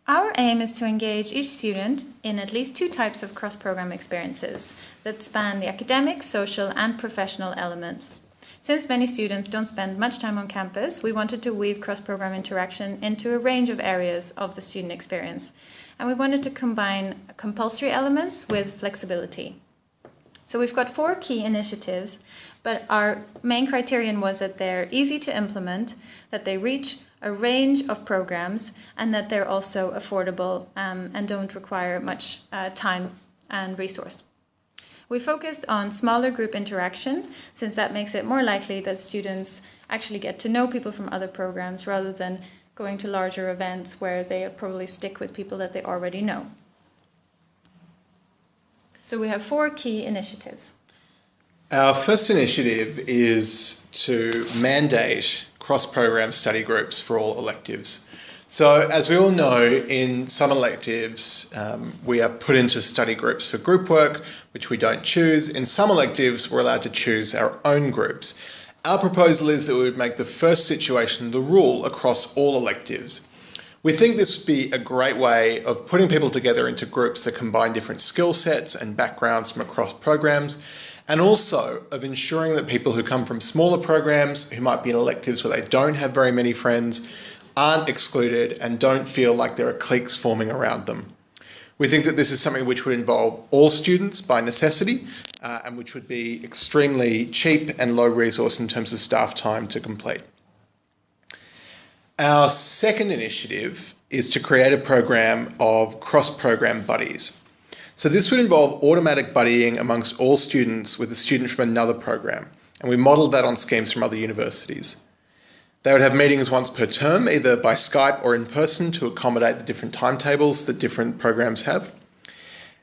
Our aim is to engage each student in at least 2 types of cross-program experiences that span the academic, social and professional elements. Since many students don't spend much time on campus, we wanted to weave cross-program interaction into a range of areas of the student experience, and we wanted to combine compulsory elements with flexibility. So we've got 4 key initiatives, but our main criterion was that they're easy to implement, that they reach a range of programs, and that they're also affordable and don't require much time and resource. We focused on smaller group interaction, since that makes it more likely that students actually get to know people from other programs rather than going to larger events where they probably stick with people that they already know. So we have 4 key initiatives. Our first initiative is to mandate cross-program study groups for all electives. So as we all know, in some electives we are put into study groups for group work, which we don't choose. In some electives we're allowed to choose our own groups. Our proposal is that we would make the first situation the rule across all electives. We think this would be a great way of putting people together into groups that combine different skill sets and backgrounds from across programs, and also of ensuring that people who come from smaller programs, who might be in electives where they don't have very many friends, aren't excluded and don't feel like there are cliques forming around them. We think that this is something which would involve all students by necessity and which would be extremely cheap and low resource in terms of staff time to complete. Our second initiative is to create a program of cross-program buddies. So this would involve automatic buddying amongst all students with a student from another program, and we modelled that on schemes from other universities. They would have meetings once per term, either by Skype or in person, to accommodate the different timetables that different programs have.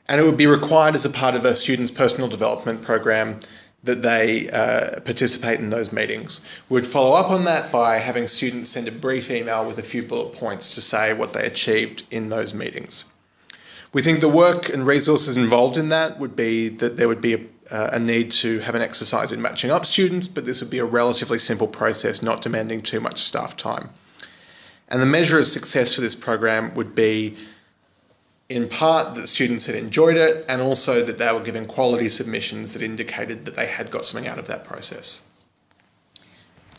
And it would be required as a part of a student's personal development program that they participate in those meetings. We'd follow up on that by having students send a brief email with a few bullet points to say what they achieved in those meetings. We think the work and resources involved in that would be that there would be a need to have an exercise in matching up students, but this would be a relatively simple process, not demanding too much staff time. And the measure of success for this program would be, in part, that students had enjoyed it, and also that they were given quality submissions that indicated that they had got something out of that process.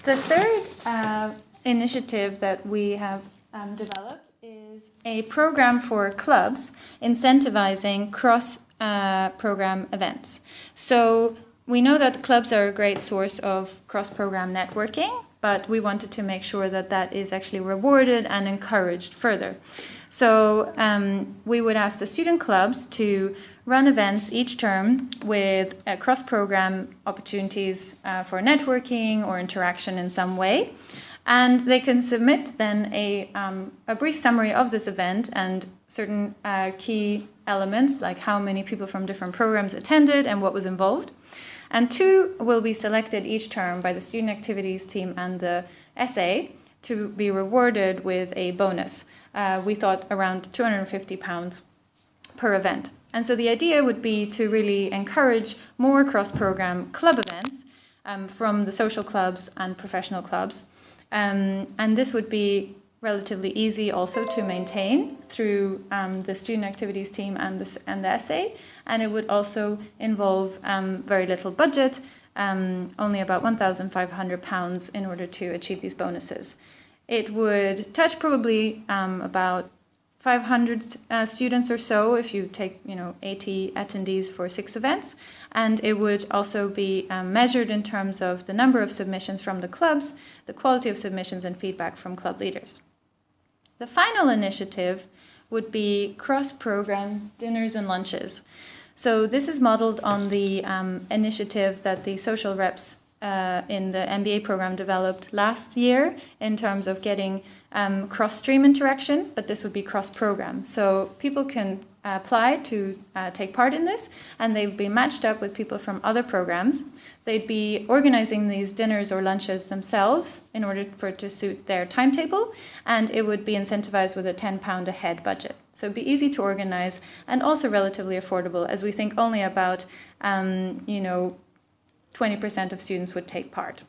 The third initiative that we have developed is a program for clubs incentivizing cross-program events. So we know that clubs are a great source of cross-program networking, but we wanted to make sure that that is actually rewarded and encouraged further. So we would ask the student clubs to run events each term with cross-program opportunities for networking or interaction in some way. And they can submit then a brief summary of this event and certain key elements, like how many people from different programs attended and what was involved. And 2 will be selected each term by the student activities team and the SA to be rewarded with a bonus. We thought around £250 per event. And so the idea would be to really encourage more cross-program club events from the social clubs and professional clubs. And this would be relatively easy also to maintain through the student activities team and the SA. And it would also involve very little budget, only about £1,500 in order to achieve these bonuses. It would touch probably about 500 students or so if you take 80 attendees for 6 events. And it would also be measured in terms of the number of submissions from the clubs, the quality of submissions and feedback from club leaders. The final initiative would be cross-program dinners and lunches. So this is modeled on the initiative that the social reps in the MBA program developed last year in terms of getting cross-stream interaction, but this would be cross-program. So people can apply to take part in this, and they'd be matched up with people from other programs. They'd be organizing these dinners or lunches themselves in order for it to suit their timetable, and it would be incentivized with a £10 a head budget. So it'd be easy to organize and also relatively affordable, as we think only about 20% of students would take part.